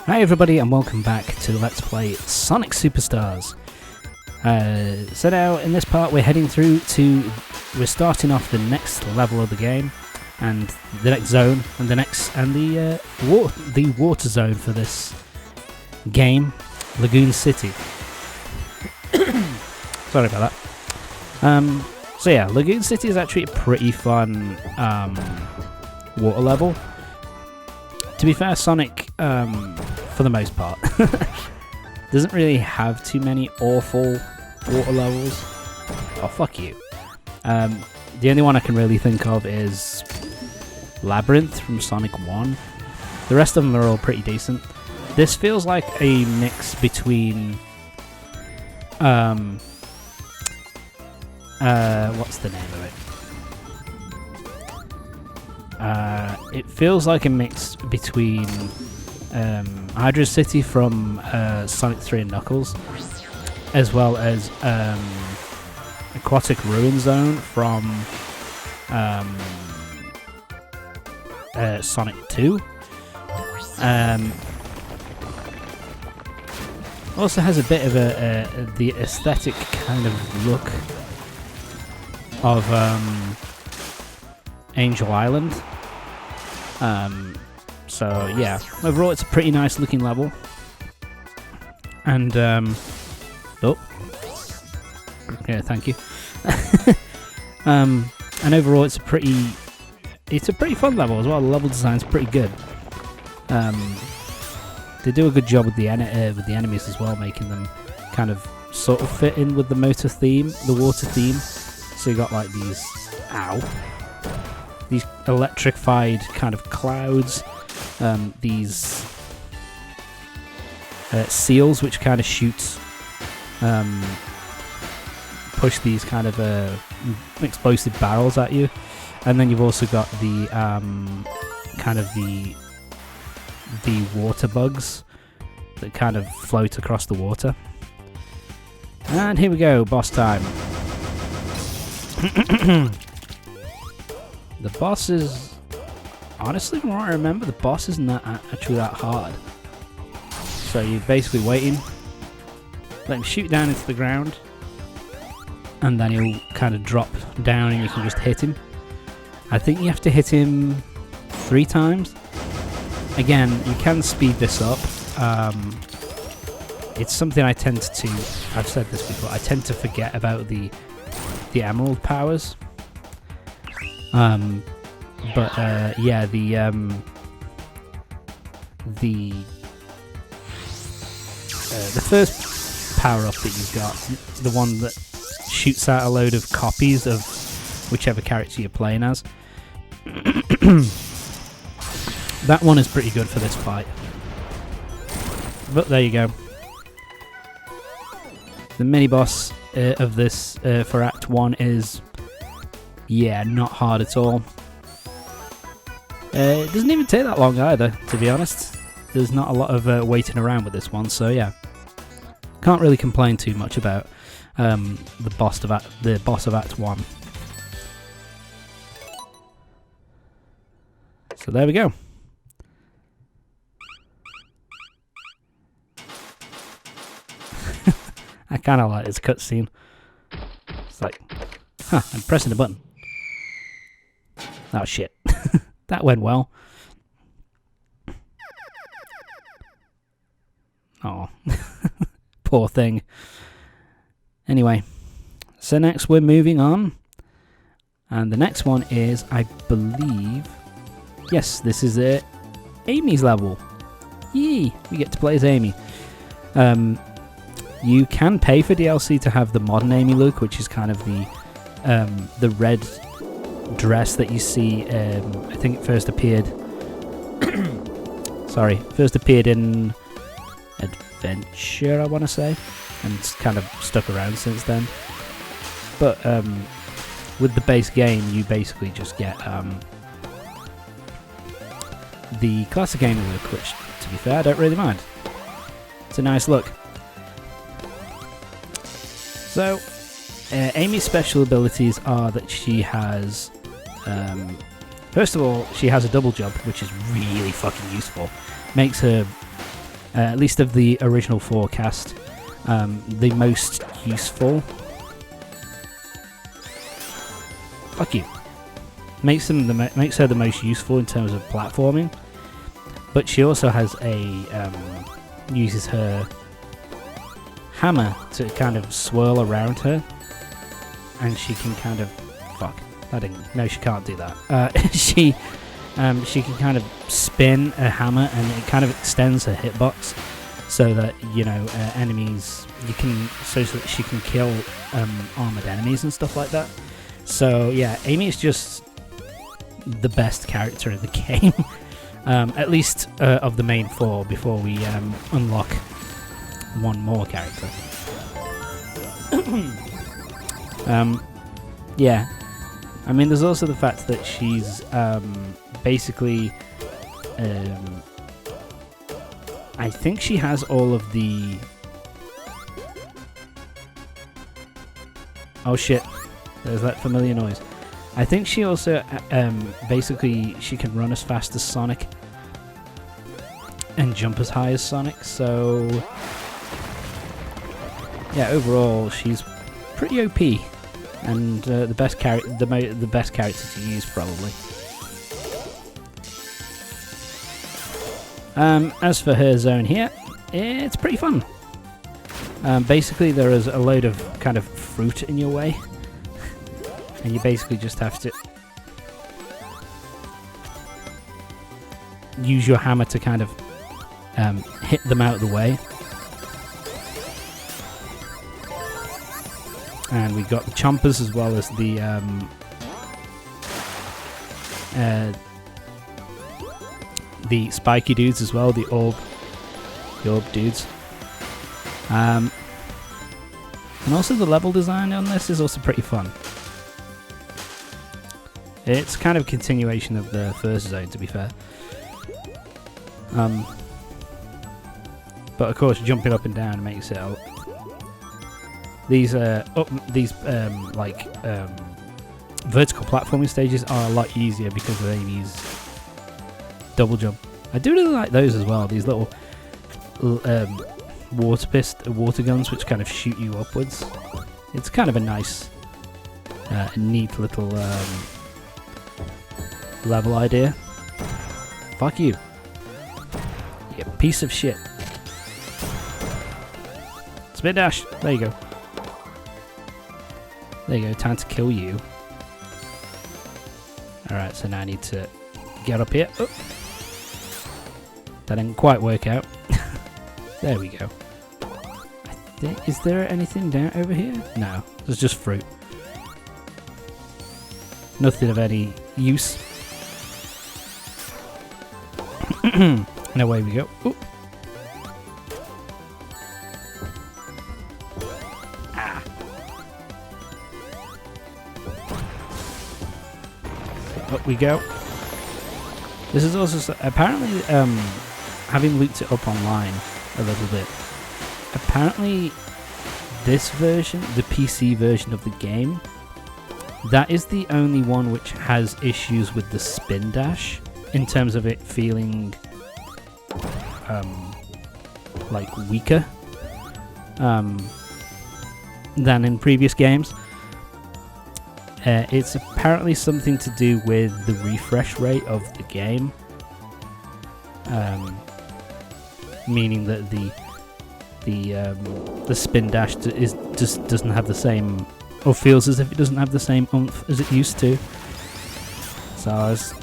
Hi everybody and welcome back to Let's Play Sonic Superstars. So now in this part we're starting off the next level of the game and the next zone and the water zone for this game, Lagoon City. Sorry about that. So yeah, Lagoon City is actually a pretty fun water level. To be fair, Sonic, for the most part, doesn't really have too many awful water levels. Oh, fuck you. The only one I can really think of is Labyrinth from Sonic 1. The rest of them are all pretty decent. This feels like a mix between... what's the name of it? It feels like a mix between Hydra City from Sonic 3 and Knuckles, as well as Aquatic Ruin Zone from Sonic 2. Also has a bit of the aesthetic kind of look of Angel Island. So yeah, overall it's a pretty nice looking level, and yeah, thank you. And overall it's a pretty fun level as well. The level design's pretty good. They do a good job with the enemies as well, making them kind of sort of fit in with the water theme. So you got like these these electrified kind of clouds, these seals which kind of push these kind of explosive barrels at you, and then you've also got the kind of the water bugs that kind of float across the water. And here we go, boss time. The boss is, honestly, from what I remember, the boss isn't actually that hard. So you're basically waiting, let him shoot down into the ground, and then he'll kind of drop down and you can just hit him. I think you have to hit him 3 times. Again, you can speed this up. It's something I tend to, I've said this before, I tend to forget about the emerald powers. Yeah, the first power up that you've got, the one that shoots out a load of copies of whichever character you're playing as. That one is pretty good for this fight. But there you go. The mini boss of this for Act 1 is, yeah, not hard at all. It doesn't even take that long either, to be honest. There's not a lot of waiting around with this one, so yeah. Can't really complain too much about the boss of Act 1. So there we go. I kind of like this cutscene. It's like, huh, I'm pressing the button. Oh shit. That went well. Oh, poor thing. Anyway, so next we're moving on. And the next one is, I believe... Yes, this is Amy's level. Yee! We get to play as Amy. You can pay for DLC to have the modern Amy look, which is kind of the red dress that you see. I think it first appeared. First appeared in Adventure, I want to say, and it's kind of stuck around since then. But with the base game, you basically just get the classic Amy look, which, to be fair, I don't really mind. It's a nice look. So, Amy's special abilities are that she has, first of all, she has a double jump, which is really fucking useful. Makes her at least of the original forecast, the most useful. Fuck you. Makes her the most useful in terms of platforming, but she also has uses her hammer to kind of swirl around her, and she can kind of no, she can't do that. She can kind of spin a hammer, and it kind of extends her hitbox, so that enemies so that she can kill armored enemies and stuff like that. So yeah, Amy is just the best character in the game, at least of the main four, before we unlock one more character. Yeah, I mean, there's also the fact that she's basically, I think she has all of the... Oh shit, there's that familiar noise. I think she also, basically, she can run as fast as Sonic and jump as high as Sonic, so... Yeah, overall, she's pretty OP, and the best character to use, probably. As for her zone here, it's pretty fun. Basically, there is a load of kind of fruit in your way, and you basically just have to use your hammer to kind of hit them out of the way. And we've got the chompers as well as the spiky dudes as well, the orb dudes. And also the level design on this is also pretty fun. It's kind of a continuation of the first zone, to be fair. But of course, jumping up and down makes it these vertical platforming stages are a lot easier because of Amy's double jump. I do really like those as well. These little water guns which kind of shoot you upwards. It's kind of a nice, neat little level idea. Fuck you. You piece of shit. Spin dash. There you go. There you go, time to kill you. Alright, so now I need to get up here. Oh. That didn't quite work out. There we go. Is there anything down over here? No, there's just fruit. Nothing of any use. And away we go. Ooh. Up we go. This is also apparently, having looked it up online a little bit, apparently this version, the PC version of the game, that is the only one which has issues with the spin dash in terms of it feeling like weaker than in previous games. It's apparently something to do with the refresh rate of the game, meaning that the spin dash just doesn't have the same, or feels as if it doesn't have the same oomph as it used to. So I was,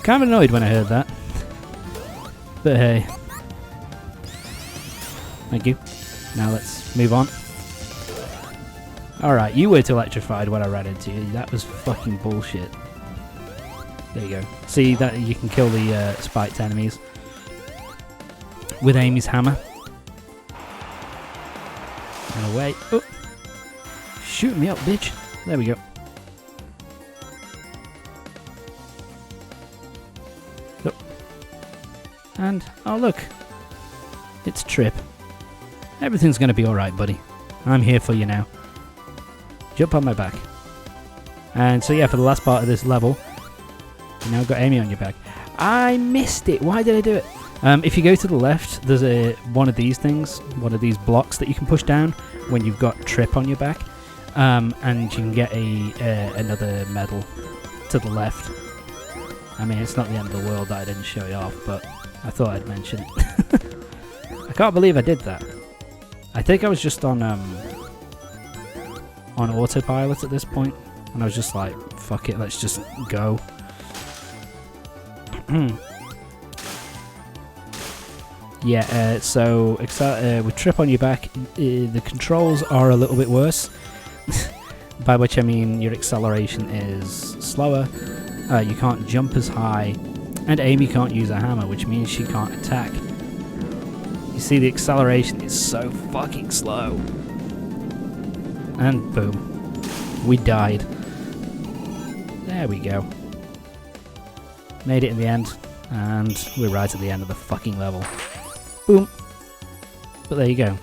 kind of annoyed when I heard that. But hey, thank you. Now let's move on. Alright, you weren't electrified when I ran into you. That was fucking bullshit. There you go. See that you can kill the spiked enemies with Amy's hammer. And away. Oh. Shoot me up, bitch. There we go. Oh. And, oh look. It's Trip. Everything's gonna be alright, buddy. I'm here for you now. Jump on my back. And so yeah, for the last part of this level, you now got Amy on your back. I missed it. Why did I do it? If you go to the left, there's one of these things, one of these blocks that you can push down when you've got Trip on your back, and you can get another medal to the left. I mean, it's not the end of the world that I didn't show you off, but I thought I'd mention it. I can't believe I did that. I think I was just on autopilot at this point, and I was just like, fuck it, let's just go. Yeah, so with Trip on your back, the controls are a little bit worse. By which I mean your acceleration is slower, you can't jump as high, and Amy can't use a hammer, which means she can't attack. You see, the acceleration is so fucking slow. And boom. We died. There we go. Made it in the end, and we're right at the end of the fucking level. Boom. But there you go.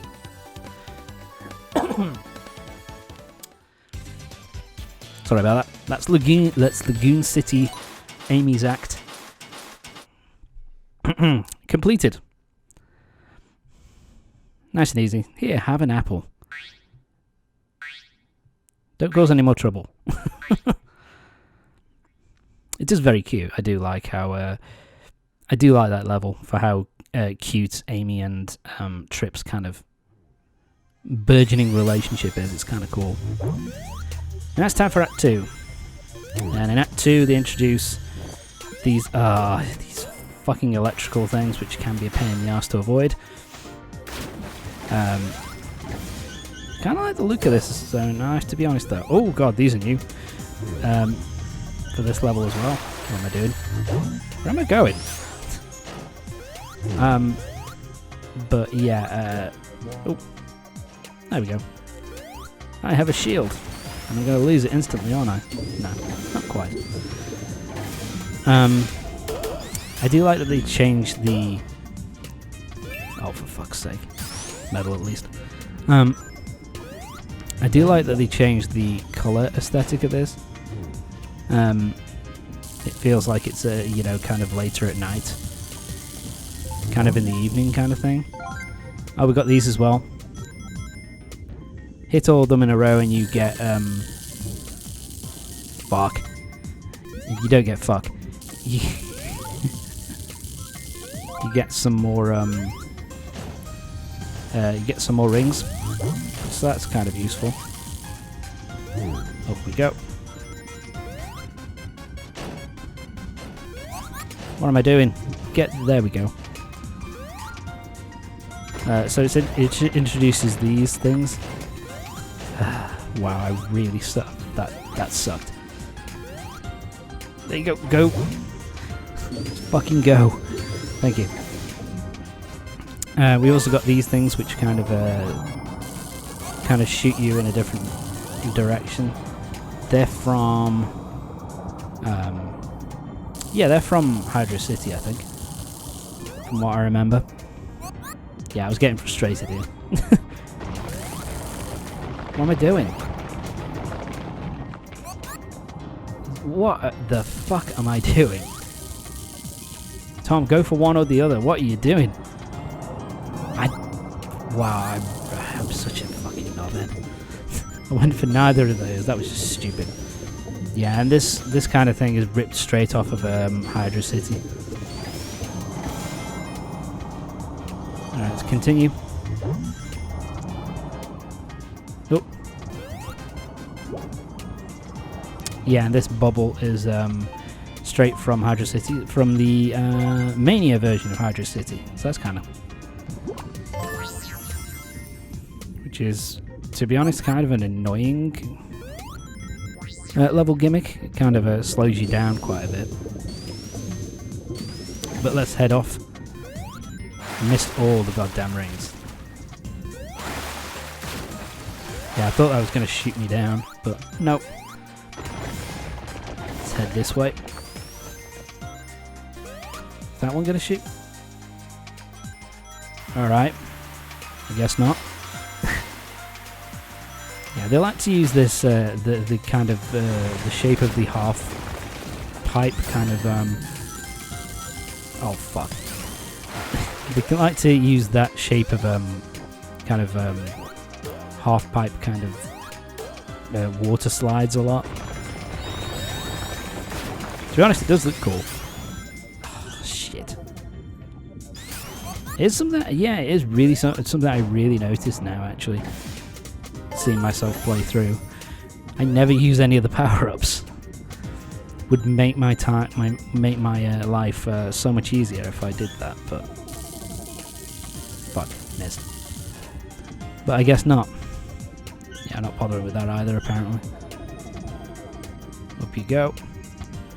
Sorry about that. That's Lagoon City, Amy's Act. Completed. Nice and easy. Here, have an apple. Don't cause any more trouble. It is very cute. I do like how I do like that level for how cute Amy and Trip's kind of burgeoning relationship is. It's kind of cool. Now it's time for Act 2. And in Act 2 they introduce these fucking electrical things, which can be a pain in the arse to avoid. Kind of like the look of this, so nice, to be honest though. Oh god, these are new. For this level as well. What am I doing? Where am I going? But yeah, oh, there we go. I have a shield. And I'm going to lose it instantly, aren't I? No, not quite. I do like that they changed the... Oh, for fuck's sake. Metal, at least. I do like that they changed the colour aesthetic of this. It feels like it's, you know, kind of later at night. Kind of in the evening kind of thing. Oh, we got these as well. Hit all of them in a row and you get, fuck. You don't get fuck. You get some more, you get some more rings. So that's kind of useful. Up we go. What am I doing? There we go. So it introduces these things. Wow, I really sucked. That sucked. There you go. Go. Let's fucking go. Thank you. We also got these things which kind of shoot you in a different direction. They're from... yeah, they're from Hydra City, I think. From what I remember. Yeah, I was getting frustrated here. What am I doing? What the fuck am I doing? Tom, go for one or the other. What are you doing? Wow, I'm such a fucking knobhead. I went for neither of those. That was just stupid. Yeah, and this kind of thing is ripped straight off of Hydra City. Alright, let's continue. Oh. Yeah, and this bubble is straight from Hydra City, from the Mania version of Hydra City. So that's kind of... Which is, to be honest, kind of an annoying level gimmick. It kind of slows you down quite a bit. But let's head off. I missed all the goddamn rings. Yeah, I thought that was going to shoot me down, but nope. Let's head this way. Is that one going to shoot? Alright. I guess not. Yeah, they like to use this, the kind of, the shape of the half pipe kind of, oh fuck. we can like to use that shape of kind of half pipe kind of water slides a lot. To be honest, it does look cool. Oh, shit. It's something. Yeah, it is really something I really noticed now. Actually, seeing myself play through, I never use any of the power-ups. Would make my life so much easier if I did that, but fuck, missed. But I guess not. Yeah, I'm not bothering with that either. Apparently, up you go.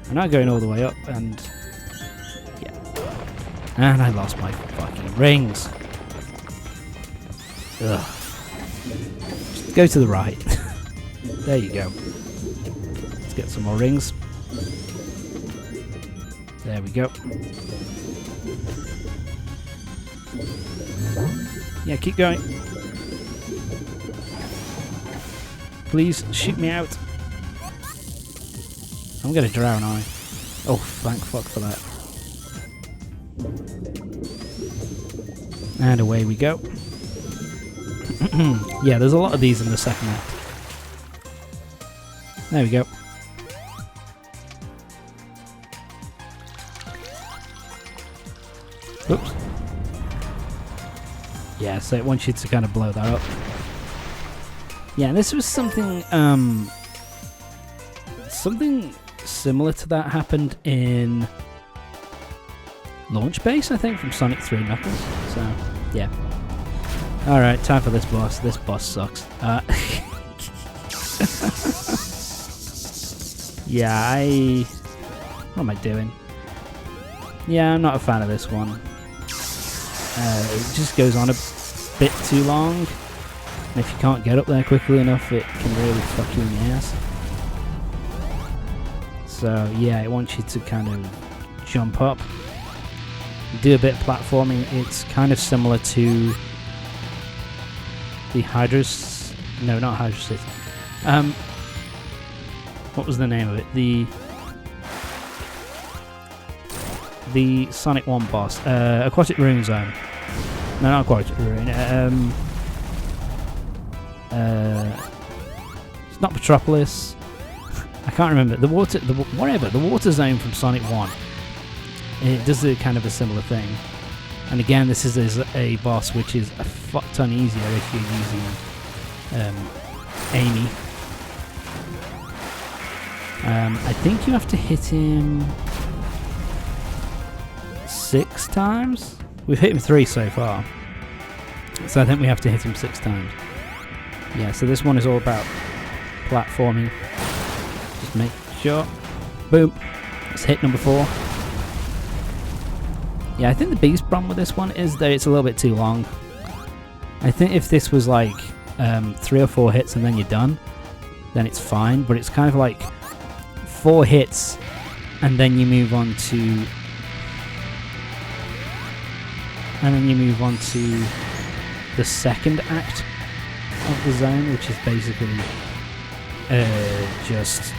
I'm not going all the way up, and yeah, and I lost my fucking rings. Ugh. Just go to the right. There you go. Let's get some more rings. There we go. Yeah, keep going. Please shoot me out. I'm gonna drown, aren't I? Oh, thank fuck for that. And away we go. Yeah, there's a lot of these in the second act. There we go. Oops. Yeah, so it wants you to kind of blow that up. Yeah, this was something something similar to that happened in Launch Base, I think, from Sonic 3 Knuckles. So, yeah. Alright, time for this boss. This boss sucks. Yeah, what am I doing? Yeah, I'm not a fan of this one. It just goes on a bit too long. And if you can't get up there quickly enough, it can really fuck you in the ass. So yeah, it wants you to kind of jump up, do a bit of platforming. It's kind of similar to the no, not Hydro City. What was the name of it? The Sonic 1 boss, Aquatic Ruin Zone. No, not Aquatic Ruin. It's not Metropolis. I can't remember. The water zone from Sonic 1. It does a kind of a similar thing. And again, this is a boss which is a fuck ton easier if you're using Amy. I think you have to hit him 6 times? We've hit him 3 so far. So I think we have to hit him 6 times. Yeah, so this one is all about platforming. Just make sure. Boom. Let's hit number 4. Yeah, I think the biggest problem with this one is that it's a little bit too long. I think if this was like 3 or 4 hits and then you're done, then it's fine. But it's kind of like 4 hits and then you move on to... the second act of the zone, which is basically just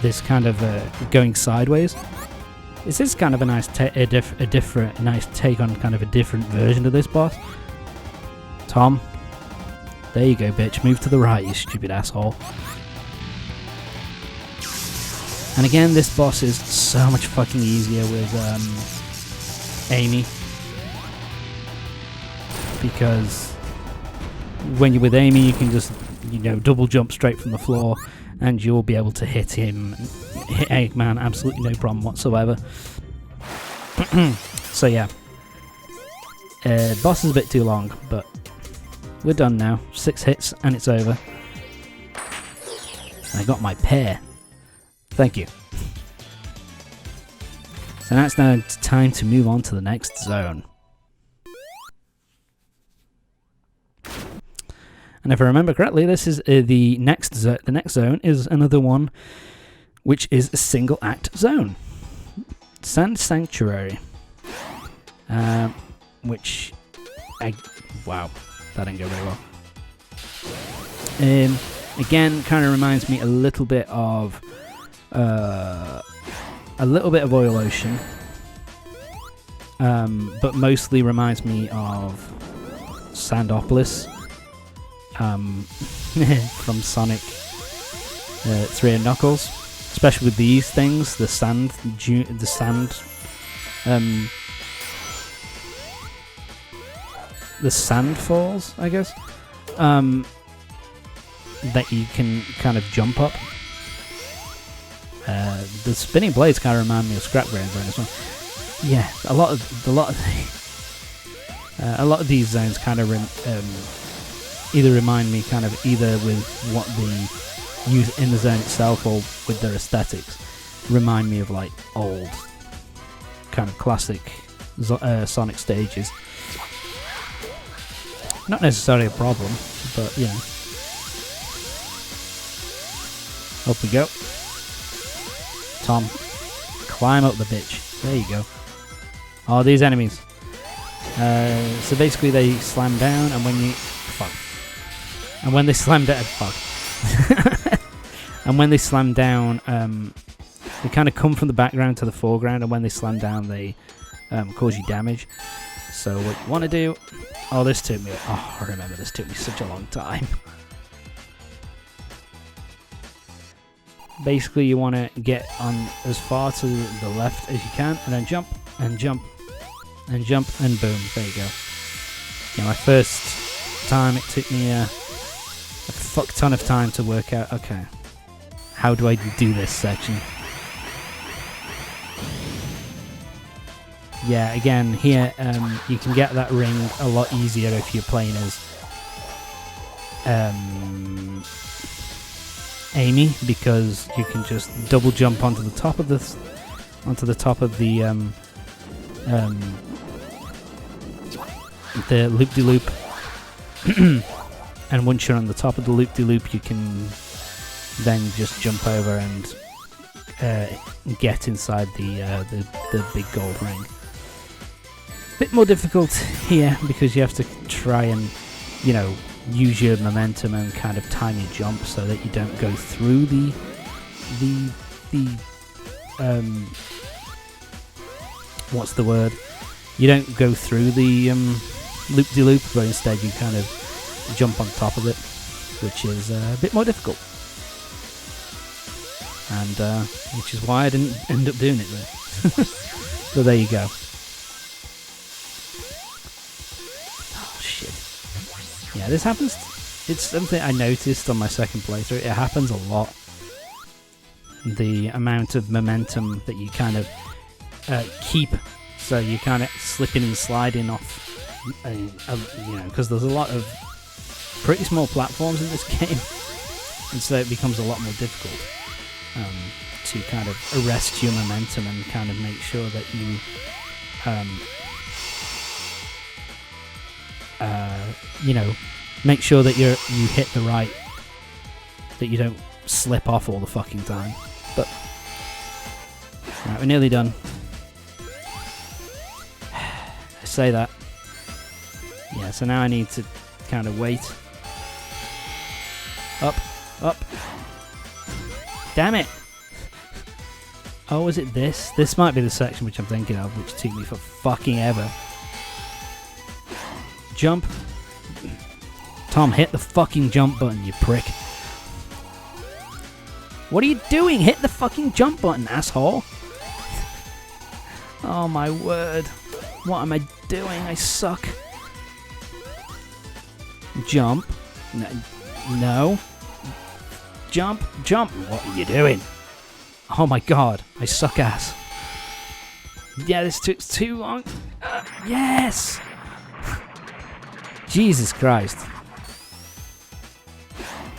this kind of going sideways. This is kind of a nice nice take on kind of a different version of this boss. Tom, there you go, bitch. Move to the right, you stupid asshole. And again, this boss is so much fucking easier with Amy, because when you're with Amy, you can just, double jump straight from the floor, and you'll be able to hit Eggman, absolutely no problem whatsoever. So yeah, boss is a bit too long, but we're done now. 6 hits and it's over. And I got my pair. Thank you. So now it's now time to move on to the next zone. And if I remember correctly, this is the next zone is another one, which is a single act zone, Sand Sanctuary, which wow, that didn't go very well. Again, kind of reminds me a little bit of Oil Ocean, but mostly reminds me of Sandopolis from Sonic 3 and Knuckles, especially with these things, the sand falls, I guess, that you can kind of jump up. The spinning blades kind of remind me of Scrap Ground Zone as well. Yeah, a lot of these zones kind of either remind me kind of either with what the use in the zone itself or with their aesthetics, remind me of like old kind of classic Sonic stages. Not necessarily a problem, but you know. Up we go. Tom, climb up the bitch. There you go. Oh, these enemies. So basically they slam down, and when you... Fuck. And when they slam down... Fuck. And when they slam down, they kind of come from the background to the foreground, and when they slam down, they cause you damage. So what you want to do... Oh, this took me... Oh, I remember this took me such a long time. Basically, you want to get on as far to the left as you can, and then jump, and jump, and jump, and boom, there you go. Yeah, my first time, it took me a fuck ton of time to work out, okay, how do I do this section? Yeah, again, here, you can get that ring a lot easier if you're playing as Amy, because you can just double jump onto the top of the loop-de-loop, and once you're on the top of the loop-de-loop, you can then just jump over and get inside the big gold ring. Bit more difficult here because you have to try and, you know, use your momentum and kind of time your jump so that you don't go through the what's the word? You don't go through the loop-de-loop, but instead you kind of jump on top of it, which is a bit more difficult. And which is why I didn't end up doing it there. So there you go. Yeah, this happens. It's something I noticed on my second playthrough. It happens a lot. The amount of momentum that you kind of keep, so you kind of slipping and sliding off, you know, because there's a lot of pretty small platforms in this game, and so it becomes a lot more difficult to kind of arrest your momentum and kind of make sure that you you know, make sure that you hit the right, that you don't slip off all the fucking time. But right, we're nearly done. I say that. Yeah, so now I need to kind of wait. Up. Damn it! Oh, is it this? This might be the section which I'm thinking of, which took me for fucking ever. Jump. Tom, hit the fucking jump button, you prick. What are you doing? Hit the fucking jump button, asshole. Oh my word. What am I doing? I suck. Jump. No. Jump. What are you doing? Oh my god. I suck ass. Yeah, this took too long. Yes! Jesus Christ.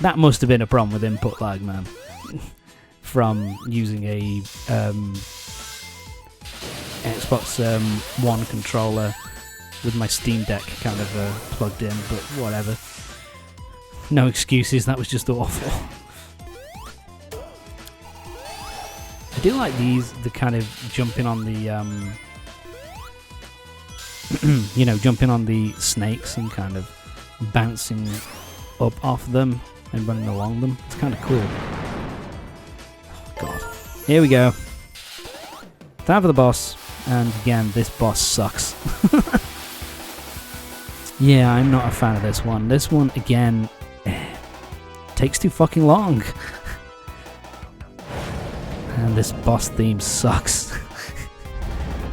That must have been a problem with input lag, man. From using a Xbox One controller with my Steam Deck kind of plugged in, but whatever. No excuses, that was just awful. I do like the kind of jumping on the, you know, jumping on the snakes and kind of bouncing up off them and running along them. It's kind of cool. Oh, God. Here we go. Time for the boss. And again, this boss sucks. Yeah, I'm not a fan of this one. This one, again, takes too fucking long. And this boss theme sucks.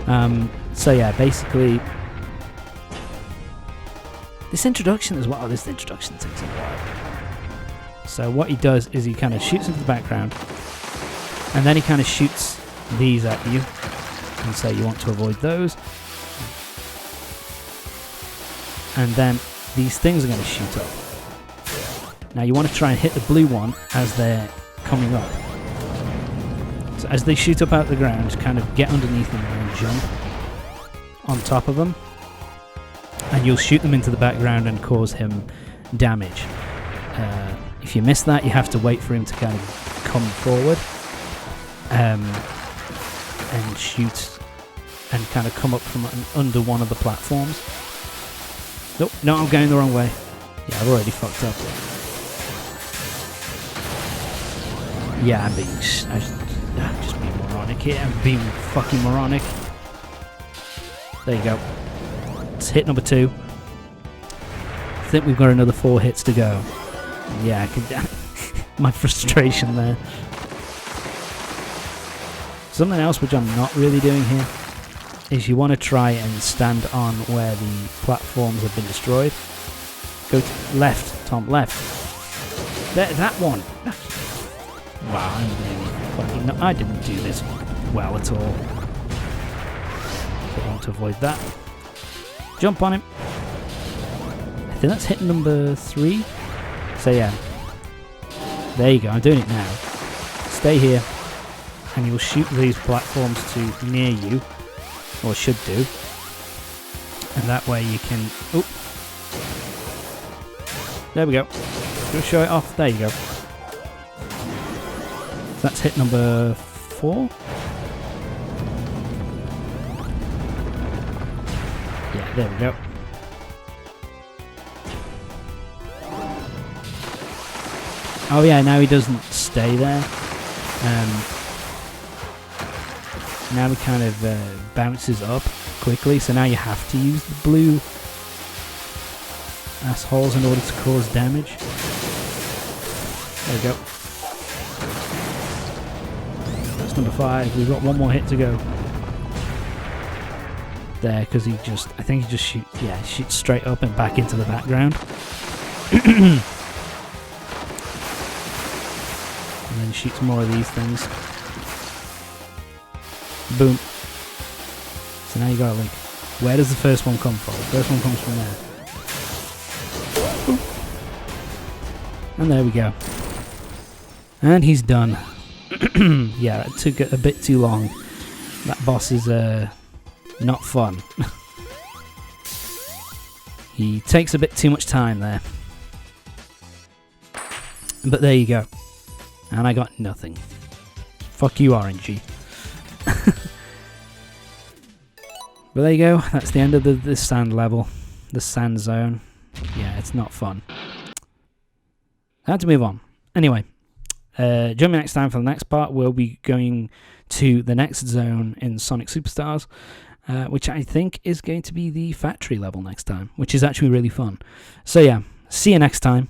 So yeah, basically, this introduction as well. This introduction takes a while. So what he does is he kind of shoots into the background, and then he kind of shoots these at you, and say you want to avoid those. And then these things are going to shoot up. Now you want to try and hit the blue one as they're coming up. So as they shoot up out of the ground, just kind of get underneath them and jump on top of them. And you'll shoot them into the background and cause him damage. If you miss that, you have to wait for him to kind of come forward and shoot and kind of come up from under one of the platforms. Nope, no, I'm going the wrong way. Yeah, I've already fucked up. Yeah, I'm just being moronic here. I'm being fucking moronic. There you go. It's hit number 2. I think we've got another 4 hits to go. Yeah, I can. My frustration there. Something else which I'm not really doing here is you want to try and stand on where the platforms have been destroyed. Go to left, Tom, left. There, that one. Wow, I'm really fucking. No, I didn't do this well at all. I want to avoid that. Jump on him. I think that's hit number 3. So yeah. There you go, I'm doing it now. Stay here, and you'll shoot these platforms to near you, or should do. And that way you can... Oh! There we go. Just show it off. There you go. That's hit number 4. Yeah, there we go. Oh yeah, now he doesn't stay there. Now he kind of bounces up quickly, so now you have to use the blue assholes in order to cause damage. There we go. That's number 5. We've got one more hit to go. There, because I think he just shoots straight up and back into the background. And then shoots more of these things. Boom. So now you got to link. Where does the first one come from? The first one comes from there. Boom. And there we go. And he's done. Yeah, it took a bit too long. That boss is not fun. He takes a bit too much time there. But there you go. And I got nothing. Fuck you, RNG. But there you go. That's the end of the sand level. The sand zone. Yeah, it's not fun. I had to move on. Anyway. Join me next time for the next part. We'll be going to the next zone in Sonic Superstars. Which I think is going to be the factory level next time. Which is actually really fun. So yeah. See you next time.